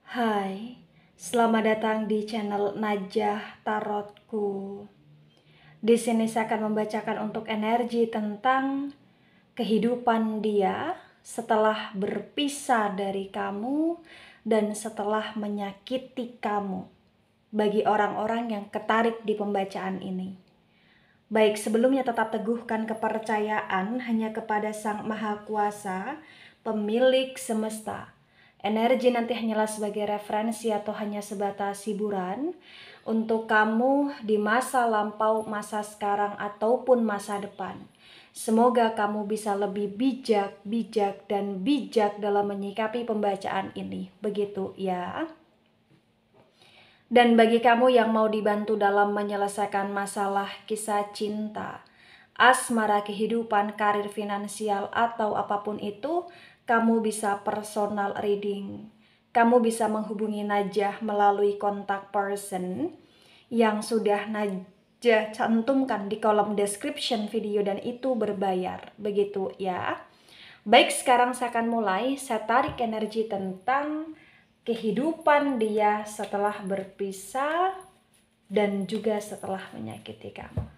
Hai, selamat datang di channel Najah Tarotku. Di sini saya akan membacakan untuk energi tentang kehidupan dia setelah berpisah dari kamu dan setelah menyakiti kamu. Bagi orang-orang yang ketarik di pembacaan ini. Baik, sebelumnya tetap teguhkan kepercayaan hanya kepada Sang Maha Kuasa, pemilik semesta. Energi nanti hanyalah sebagai referensi atau hanya sebatas hiburan untuk kamu di masa lampau, masa sekarang, ataupun masa depan. Semoga kamu bisa lebih bijak dalam menyikapi pembacaan ini. Begitu ya. Dan bagi kamu yang mau dibantu dalam menyelesaikan masalah kisah cinta, asmara, kehidupan, karir, finansial, atau apapun itu, kamu bisa personal reading. Kamu bisa menghubungi Najah melalui kontak person yang sudah Najah cantumkan di kolom description video dan itu berbayar. Begitu ya. Baik, sekarang saya akan mulai. Saya tarik energi tentang kehidupan dia setelah berpisah dan juga setelah menyakiti kamu.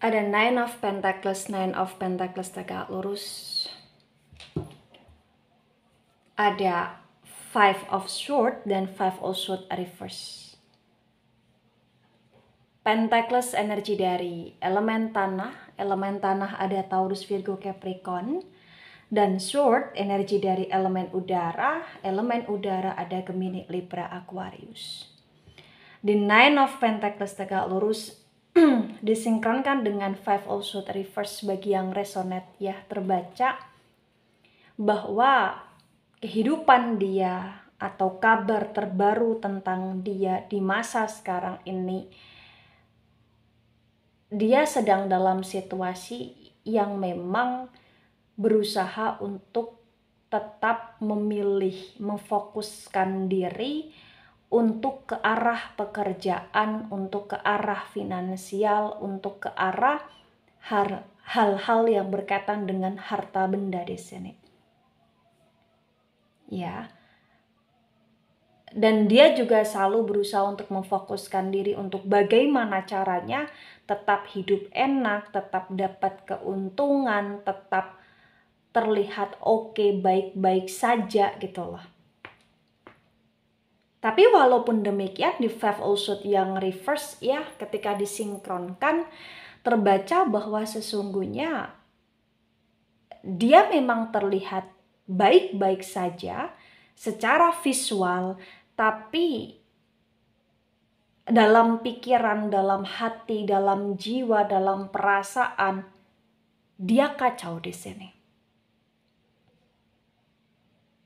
Ada Nine of Pentacles tegak lurus. Ada Five of Swords dan Five of Swords reverse. Pentacles energi dari elemen tanah ada Taurus, Virgo, Capricorn. Dan Sword energi dari elemen udara ada Gemini, Libra, Aquarius. The Nine of Pentacles tegak lurus disinkronkan dengan Five of Swords reverse. Bagi yang resonate ya, terbaca bahwa kehidupan dia atau kabar terbaru tentang dia di masa sekarang ini, dia sedang dalam situasi yang memang berusaha untuk tetap memilih, memfokuskan diri untuk ke arah pekerjaan, untuk ke arah finansial, untuk ke arah hal-hal yang berkaitan dengan harta benda di sini. Ya. Dan dia juga selalu berusaha untuk memfokuskan diri untuk bagaimana caranya tetap hidup enak, tetap dapat keuntungan, tetap terlihat oke, baik-baik saja gitu loh. Tapi walaupun demikian di Five of Swords yang reverse ya, ketika disinkronkan terbaca bahwa sesungguhnya dia memang terlihat baik-baik saja secara visual, tapi dalam pikiran, dalam hati, dalam jiwa, dalam perasaan dia kacau di sini.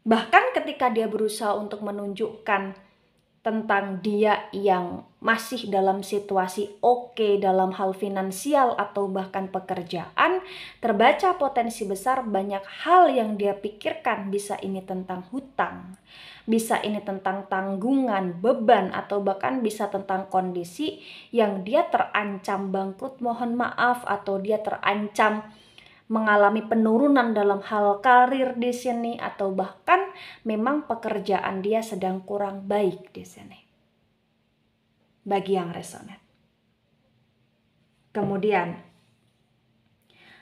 Bahkan ketika dia berusaha untuk menunjukkan tentang dia yang masih dalam situasi oke dalam hal finansial atau bahkan pekerjaan, terbaca potensi besar banyak hal yang dia pikirkan. Bisa ini tentang hutang, bisa ini tentang tanggungan, beban, atau bahkan bisa tentang kondisi yang dia terancam bangkrut, mohon maaf, atau dia terancam mengalami penurunan dalam hal karir di sini, atau bahkan memang pekerjaan dia sedang kurang baik di sini. Bagi yang resonate. Kemudian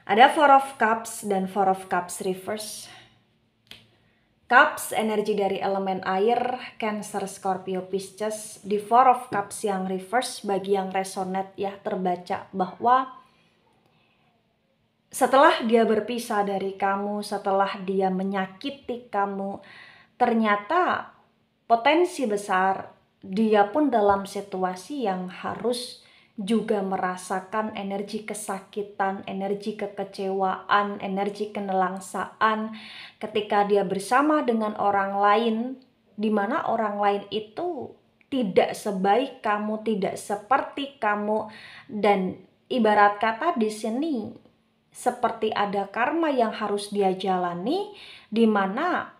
ada Four of Cups dan Four of Cups reverse. Cups energi dari elemen air, Cancer, Scorpio, Pisces. Di Four of Cups yang reverse, bagi yang resonate ya, terbaca bahwa setelah dia berpisah dari kamu, setelah dia menyakiti kamu, ternyata potensi besar dia pun dalam situasi yang harus juga merasakan energi kesakitan, energi kekecewaan, energi kenelangsaan ketika dia bersama dengan orang lain, di mana orang lain itu tidak sebaik kamu, tidak seperti kamu, dan ibarat kata di sini seperti ada karma yang harus dia jalani, di mana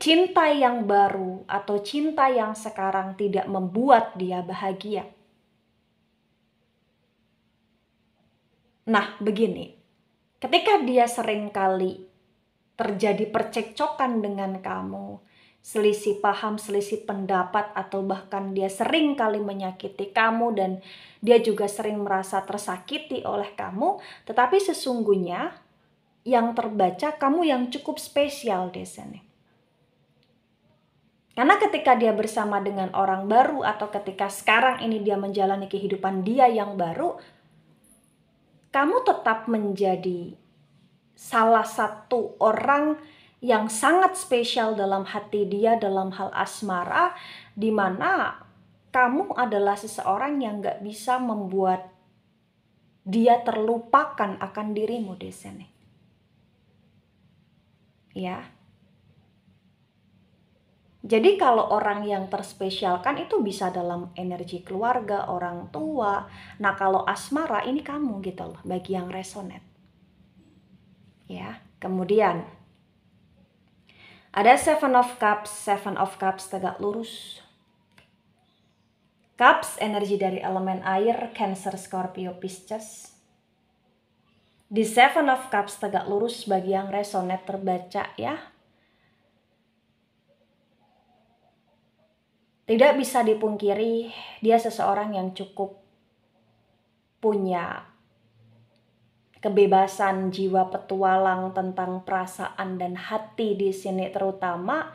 cinta yang baru atau cinta yang sekarang tidak membuat dia bahagia. Nah, begini, ketika dia seringkali terjadi percekcokan dengan kamu, selisih paham, selisih pendapat, atau bahkan dia sering kali menyakiti kamu dan dia juga sering merasa tersakiti oleh kamu, tetapi sesungguhnya yang terbaca kamu yang cukup spesial di sini. Karena ketika dia bersama dengan orang baru atau ketika sekarang ini dia menjalani kehidupan dia yang baru, kamu tetap menjadi salah satu orang yang sangat spesial dalam hati dia dalam hal asmara, di mana kamu adalah seseorang yang gak bisa membuat dia terlupakan akan dirimu di sini. Ya. Jadi kalau orang yang terspesialkan itu bisa dalam energi keluarga, orang tua. Nah kalau asmara ini kamu gitu loh, bagi yang resonate. Ya, kemudian ada Seven of Cups tegak lurus. Cups energi dari elemen air, Cancer, Scorpio, Pisces. Di Seven of Cups tegak lurus bagi yang resonate terbaca ya. Tidak bisa dipungkiri, dia seseorang yang cukup punya kebebasan jiwa petualang tentang perasaan dan hati di sini, terutama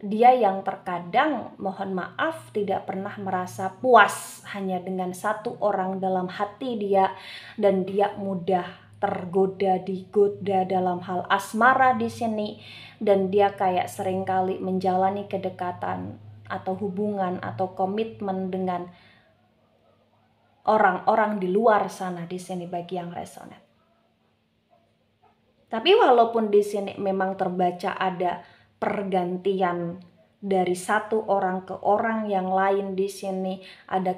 dia yang terkadang, mohon maaf, tidak pernah merasa puas hanya dengan satu orang dalam hati dia, dan dia mudah tergoda, digoda dalam hal asmara di sini, dan dia kayak seringkali menjalani kedekatan atau hubungan atau komitmen dengan orang-orang di luar sana di sini bagi yang resonate. Tapi walaupun di sini memang terbaca ada pergantian dari satu orang ke orang yang lain di sini, ada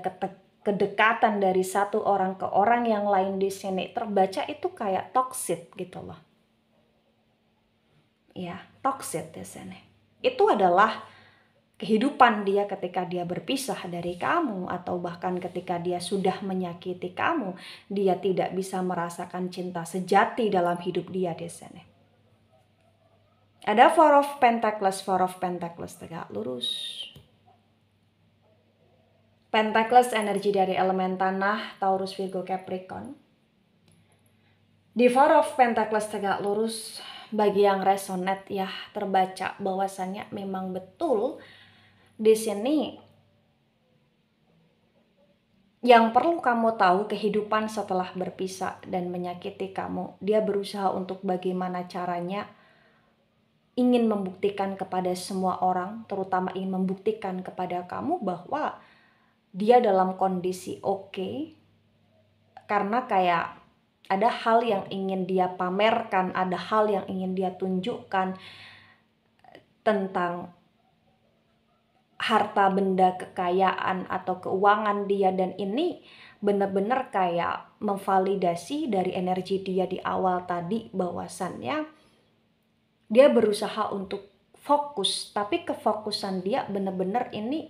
kedekatan dari satu orang ke orang yang lain di sini, terbaca itu kayak toxic gitu loh. Ya, toxic di sini. Itu adalah kehidupan dia ketika dia berpisah dari kamu, atau bahkan ketika dia sudah menyakiti kamu, dia tidak bisa merasakan cinta sejati dalam hidup dia di sini. Ada Four of Pentacles tegak lurus. Pentacles energi dari elemen tanah, Taurus, Virgo, Capricorn. Di Four of Pentacles tegak lurus bagi yang resonate ya, terbaca bahwasannya memang betul di sini yang perlu kamu tahu, kehidupan setelah berpisah dan menyakiti kamu, dia berusaha untuk bagaimana caranya ingin membuktikan kepada semua orang, terutama ingin membuktikan kepada kamu bahwa dia dalam kondisi oke, karena kayak ada hal yang ingin dia pamerkan, ada hal yang ingin dia tunjukkan tentang harta benda, kekayaan atau keuangan dia, dan ini benar-benar kayak memvalidasi dari energi dia di awal tadi bahwasannya dia berusaha untuk fokus, tapi kefokusan dia benar-benar ini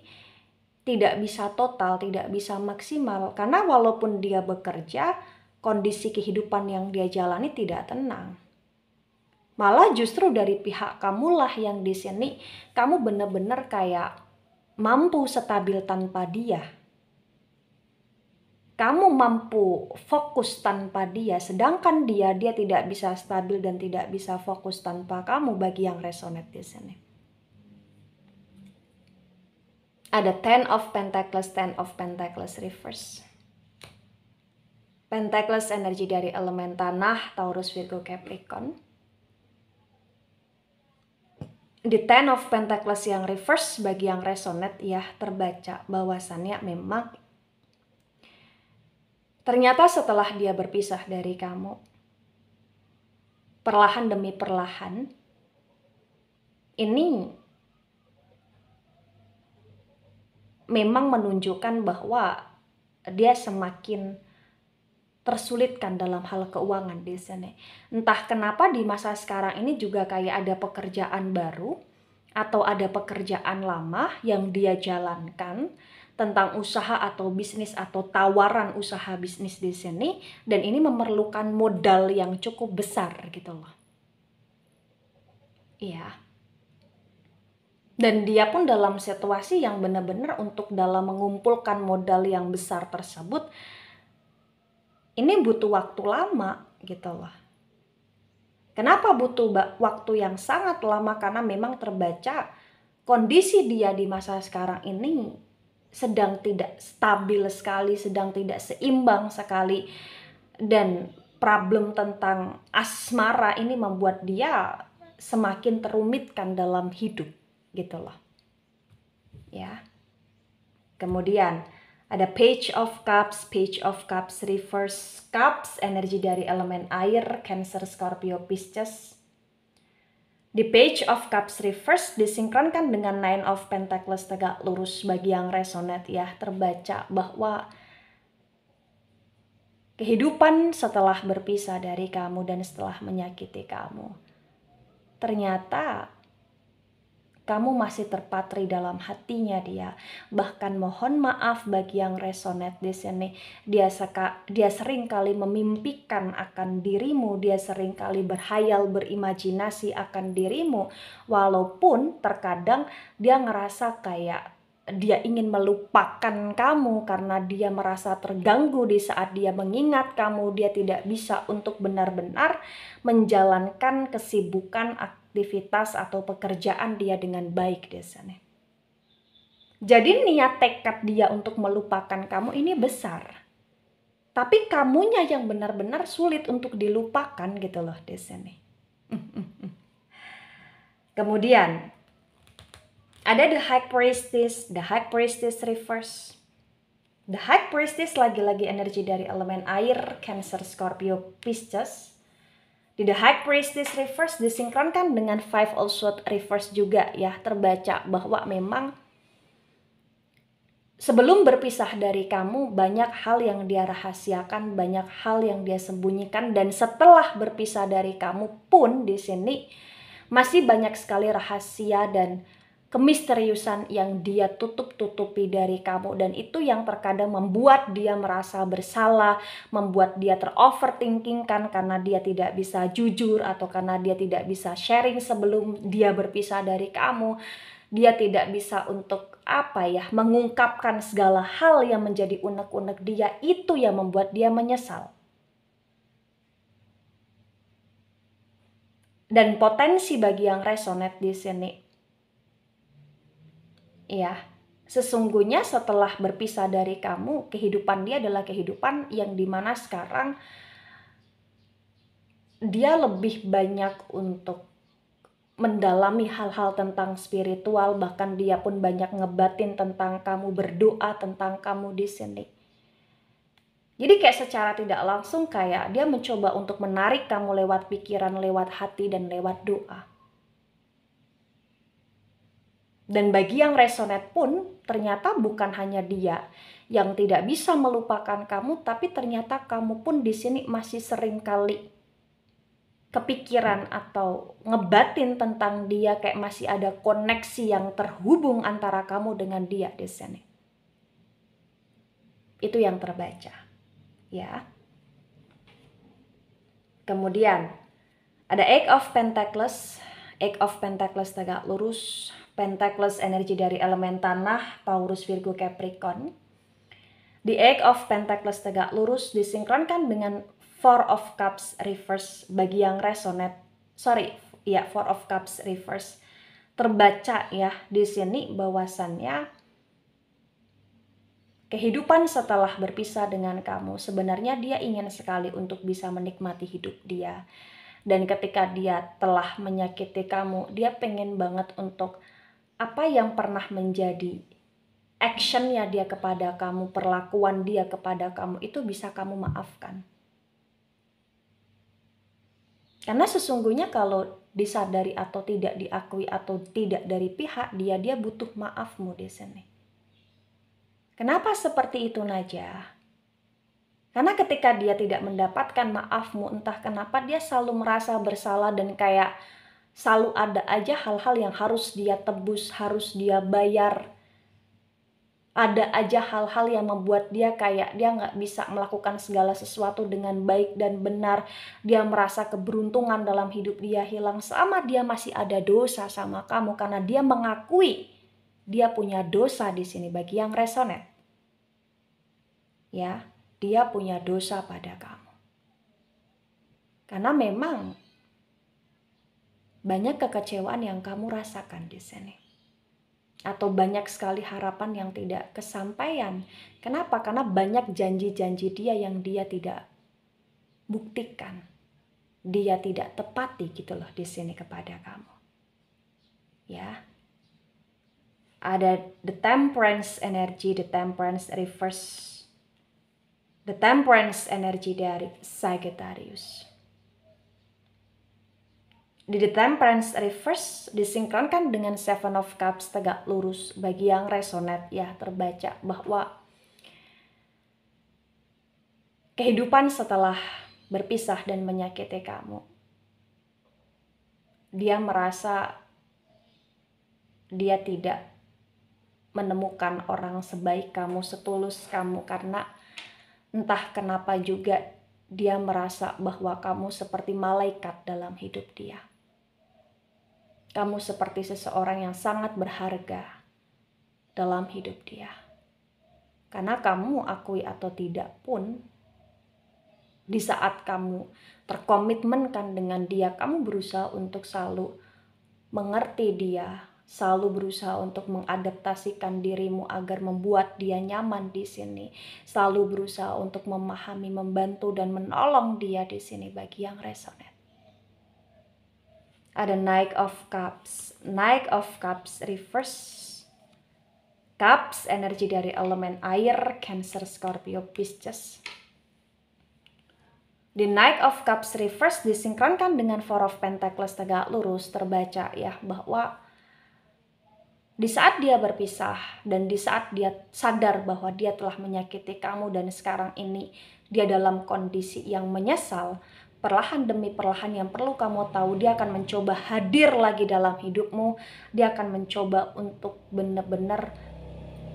tidak bisa total, tidak bisa maksimal, karena walaupun dia bekerja, kondisi kehidupan yang dia jalani tidak tenang. Malah justru dari pihak kamulah yang di sini kamu benar-benar kayak mampu stabil tanpa dia. Kamu mampu fokus tanpa dia, sedangkan dia tidak bisa stabil dan tidak bisa fokus tanpa kamu bagi yang resonate di sini. Ada Ten of Pentacles reverse. Pentacles energi dari elemen tanah, Taurus, Virgo, Capricorn. Di Ten of Pentacles yang reverse bagi yang resonate ya, terbaca bahwasannya memang ternyata setelah dia berpisah dari kamu, perlahan demi perlahan, ini memang menunjukkan bahwa dia semakin tersulitkan dalam hal keuangan di sini. Entah kenapa di masa sekarang ini juga kayak ada pekerjaan baru atau ada pekerjaan lama yang dia jalankan tentang usaha atau bisnis atau tawaran usaha bisnis di sini, dan ini memerlukan modal yang cukup besar gitu loh. Iya. Dan dia pun dalam situasi yang benar-benar untuk dalam mengumpulkan modal yang besar tersebut, ini butuh waktu lama gitu loh. Kenapa butuh waktu yang sangat lama? Karena memang terbaca kondisi dia di masa sekarang ini sedang tidak stabil sekali, sedang tidak seimbang sekali. Dan problem tentang asmara ini membuat dia semakin terumitkan dalam hidup gitu loh. Ya. Kemudian ada Page of Cups, Reverse Cups, energi dari elemen air, Cancer, Scorpio, Pisces. Di Page of Cups reverse disinkronkan dengan Nine of Pentacles tegak lurus. Bagi yang resonate ya, terbaca bahwa kehidupan setelah berpisah dari kamu dan setelah menyakiti kamu, ternyata kamu masih terpatri dalam hatinya dia. Bahkan mohon maaf bagi yang resonate di sini, dia sering kali memimpikan akan dirimu, dia sering kali berhayal, berimajinasi akan dirimu, walaupun terkadang dia ngerasa kayak dia ingin melupakan kamu karena dia merasa terganggu di saat dia mengingat kamu. Dia tidak bisa untuk benar-benar menjalankan kesibukan aktivitas atau pekerjaan dia dengan baik di sana. Jadi niat tekad dia untuk melupakan kamu ini besar. Tapi kamunya yang benar-benar sulit untuk dilupakan gitu loh di sini. Kemudian ada the High Priestess reverse. The High Priestess lagi-lagi energi dari elemen air, Cancer, Scorpio, Pisces. Di The High Priestess reverse disinkronkan dengan Five of Swords reverse juga ya, terbaca bahwa memang sebelum berpisah dari kamu banyak hal yang dia rahasiakan, banyak hal yang dia sembunyikan, dan setelah berpisah dari kamu pun di sini masih banyak sekali rahasia dan kemisteriusan yang dia tutup-tutupi dari kamu, dan itu yang terkadang membuat dia merasa bersalah, membuat dia teroverthinking kan, karena dia tidak bisa jujur atau karena dia tidak bisa sharing sebelum dia berpisah dari kamu. Dia tidak bisa untuk mengungkapkan segala hal yang menjadi unek-unek dia, itu yang membuat dia menyesal. Dan potensi bagi yang resonate di sini, ya, sesungguhnya setelah berpisah dari kamu, kehidupan dia adalah kehidupan yang dimana sekarang dia lebih banyak untuk mendalami hal-hal tentang spiritual, bahkan dia pun banyak ngebatin tentang kamu, berdoa tentang kamu di sini. Jadi kayak secara tidak langsung kayak dia mencoba untuk menarik kamu lewat pikiran, lewat hati, dan lewat doa. Dan bagi yang resonate pun, ternyata bukan hanya dia yang tidak bisa melupakan kamu, tapi ternyata kamu pun di sini masih sering kali kepikiran atau ngebatin tentang dia, kayak masih ada koneksi yang terhubung antara kamu dengan dia di sini. Itu yang terbaca, ya. Kemudian ada Eight of Pentacles tegak lurus. Pentacles energi dari elemen tanah, Taurus, Virgo, Capricorn. Di Eight of Pentacles tegak lurus disinkronkan dengan Four of Cups reverse. Bagi yang resonate, Four of Cups reverse, terbaca ya di sini bahwasannya kehidupan setelah berpisah dengan kamu, sebenarnya dia ingin sekali untuk bisa menikmati hidup dia. Dan ketika dia telah menyakiti kamu, dia pengen banget untuk apa yang pernah menjadi actionnya dia kepada kamu, perlakuan dia kepada kamu, itu bisa kamu maafkan. Karena sesungguhnya kalau disadari atau tidak diakui atau tidak dari pihak dia butuh maafmu di sini. Kenapa seperti itu, Najah? Karena ketika dia tidak mendapatkan maafmu, entah kenapa dia selalu merasa bersalah dan kayak selalu ada aja hal-hal yang harus dia tebus, harus dia bayar. Ada aja hal-hal yang membuat dia kayak dia nggak bisa melakukan segala sesuatu dengan baik dan benar. Dia merasa keberuntungan dalam hidup dia hilang selama dia masih ada dosa sama kamu, karena dia mengakui dia punya dosa di sini. Bagi yang resonate, ya, dia punya dosa pada kamu. Karena memang banyak kekecewaan yang kamu rasakan di sini. Atau banyak sekali harapan yang tidak kesampaian. Kenapa? Karena banyak janji-janji dia yang dia tidak buktikan. Dia tidak tepati gitu loh di sini kepada kamu. Ya. Ada the temperance energy, the temperance reverse. The temperance energy dari Sagittarius. Di The Temperance Reverse disinkronkan dengan Seven of Cups tegak lurus. Bagi yang resonate ya, terbaca bahwa kehidupan setelah berpisah dan menyakiti kamu, dia merasa dia tidak menemukan orang sebaik kamu, setulus kamu, karena entah kenapa juga dia merasa bahwa kamu seperti malaikat dalam hidup dia. Kamu seperti seseorang yang sangat berharga dalam hidup dia. Karena kamu akui atau tidak pun, di saat kamu terkomitmenkan dengan dia, kamu berusaha untuk selalu mengerti dia, selalu berusaha untuk mengadaptasikan dirimu agar membuat dia nyaman di sini, selalu berusaha untuk memahami, membantu dan menolong dia di sini. Bagi yang resonate, ada Knight of Cups. Knight of Cups reverse. Cups energi dari elemen air, Cancer, Scorpio, Pisces. The Knight of Cups reverse disinkronkan dengan Four of Pentacles tegak lurus, terbaca ya bahwa di saat dia berpisah dan di saat dia sadar bahwa dia telah menyakiti kamu dan sekarang ini dia dalam kondisi yang menyesal, perlahan demi perlahan yang perlu kamu tahu, dia akan mencoba hadir lagi dalam hidupmu. Dia akan mencoba untuk benar-benar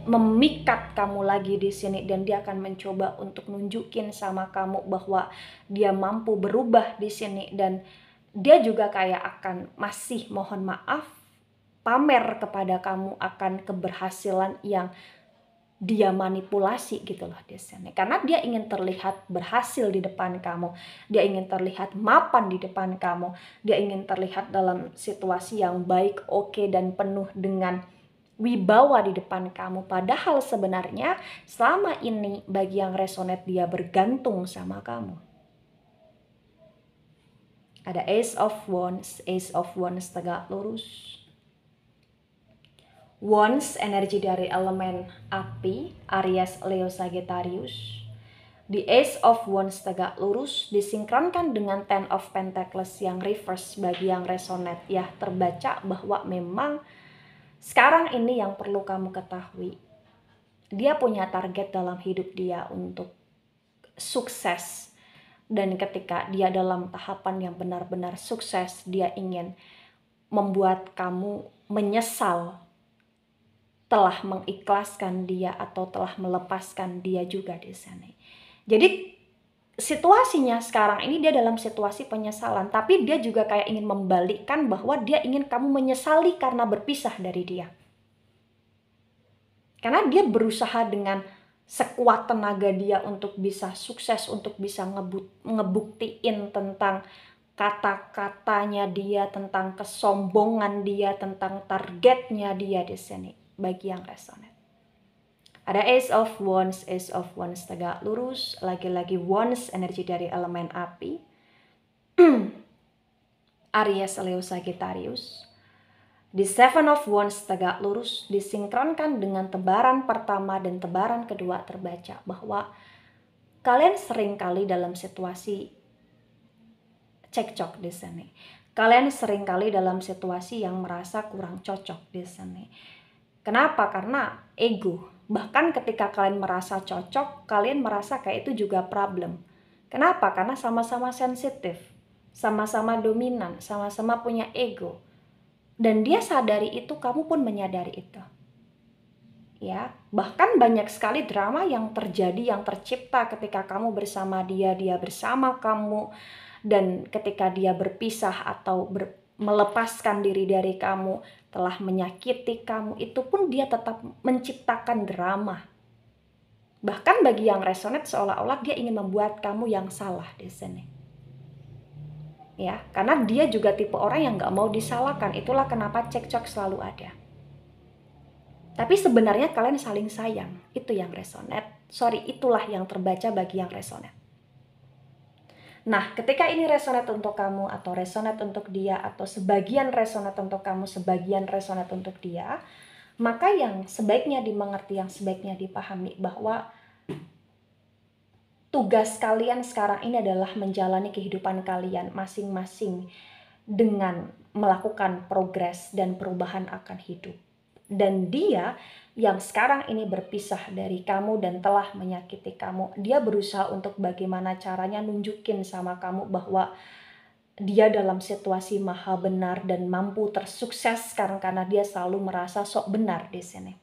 memikat kamu lagi di sini, dan dia akan mencoba untuk nunjukin sama kamu bahwa dia mampu berubah di sini, dan dia juga kayak akan masih mohon maaf, pamer kepada kamu akan keberhasilan yang dia manipulasi gitu loh di sini. Karena dia ingin terlihat berhasil di depan kamu, dia ingin terlihat mapan di depan kamu, dia ingin terlihat dalam situasi yang baik, oke, dan penuh dengan wibawa di depan kamu. Padahal sebenarnya selama ini bagi yang resonate, dia bergantung sama kamu. Ada Ace of Wands. Ace of Wands tegak lurus. Wands energi dari elemen api, Aries, Leo, Sagittarius. The Ace of Wands tegak lurus disinkronkan dengan Ten of Pentacles yang reverse. Bagi yang resonate ya, terbaca bahwa memang sekarang ini yang perlu kamu ketahui, dia punya target dalam hidup dia untuk sukses. Dan ketika dia dalam tahapan yang benar-benar sukses, dia ingin membuat kamu menyesal telah mengikhlaskan dia atau telah melepaskan dia juga di sini. Jadi situasinya sekarang ini dia dalam situasi penyesalan, tapi dia juga kayak ingin membalikkan bahwa dia ingin kamu menyesali karena berpisah dari dia. Karena dia berusaha dengan sekuat tenaga dia untuk bisa sukses, untuk bisa ngebuktiin tentang kata-katanya dia, tentang kesombongan dia, tentang targetnya dia di sini. Bagi yang resonate, ada Ace of Wands. Ace of Wands tegak lurus, lagi-lagi Wands energi dari elemen api, Aries, Leo, Sagittarius. Di Seven of Wands tegak lurus disinkronkan dengan tebaran pertama dan tebaran kedua, terbaca bahwa kalian sering kali dalam situasi cekcok di sini. Kalian sering kali dalam situasi yang merasa kurang cocok di sini. Kenapa? Karena ego Bahkan ketika kalian merasa cocok, kalian merasa kayak itu juga problem. Kenapa? Karena sama-sama sensitif, sama-sama dominan, sama-sama punya ego. Dan dia sadari itu, kamu pun menyadari itu. Ya, bahkan banyak sekali drama yang terjadi, yang tercipta ketika kamu bersama dia, dia bersama kamu, dan ketika dia berpisah atau melepaskan diri dari kamu, telah menyakiti kamu, itu pun dia tetap menciptakan drama. Bahkan bagi yang resonate seolah-olah dia ingin membuat kamu yang salah di sini. Ya, karena dia juga tipe orang yang gak mau disalahkan. Itulah kenapa cekcok selalu ada. Tapi sebenarnya kalian saling sayang, itu yang resonate. Sorry, itulah yang terbaca bagi yang resonate. Nah, ketika ini resonate untuk kamu, atau resonate untuk dia, atau sebagian resonate untuk kamu, sebagian resonate untuk dia, maka yang sebaiknya dimengerti, yang sebaiknya dipahami bahwa tugas kalian sekarang ini adalah menjalani kehidupan kalian masing-masing dengan melakukan progres dan perubahan akan hidup. Dan dia yang sekarang ini berpisah dari kamu dan telah menyakiti kamu, dia berusaha untuk bagaimana caranya nunjukin sama kamu bahwa dia dalam situasi maha benar dan mampu tersukses sekarang karena dia selalu merasa sok benar di sini.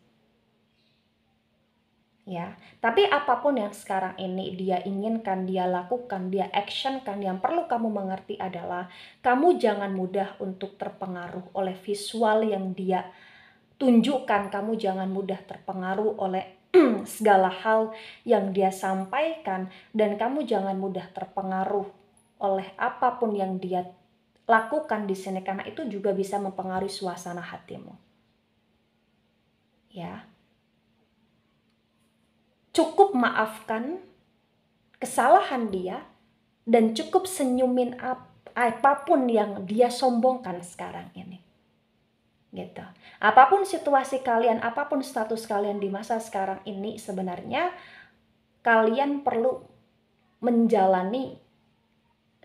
Ya, tapi apapun yang sekarang ini dia inginkan, dia lakukan, dia actionkan, yang perlu kamu mengerti adalah kamu jangan mudah untuk terpengaruh oleh visual yang dia tunjukkan. Kamu jangan mudah terpengaruh oleh segala hal yang dia sampaikan, dan kamu jangan mudah terpengaruh oleh apapun yang dia lakukan di sini, karena itu juga bisa mempengaruhi suasana hatimu. Ya. Cukup maafkan kesalahan dia dan cukup senyumin apapun yang dia sombongkan sekarang ini. Gitu. Apapun situasi kalian, apapun status kalian di masa sekarang ini, sebenarnya kalian perlu menjalani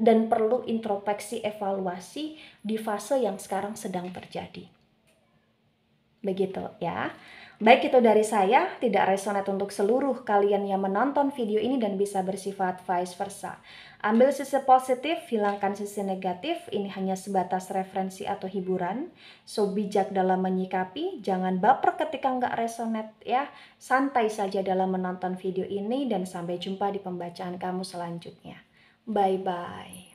dan perlu introspeksi evaluasi di fase yang sekarang sedang terjadi. Begitu ya. Baik, itu dari saya, tidak resonate untuk seluruh kalian yang menonton video ini dan bisa bersifat vice versa. Ambil sisi positif, hilangkan sisi negatif, ini hanya sebatas referensi atau hiburan. So, bijak dalam menyikapi, jangan baper ketika nggak resonate ya. Santai saja dalam menonton video ini dan sampai jumpa di pembacaan kamu selanjutnya. Bye-bye.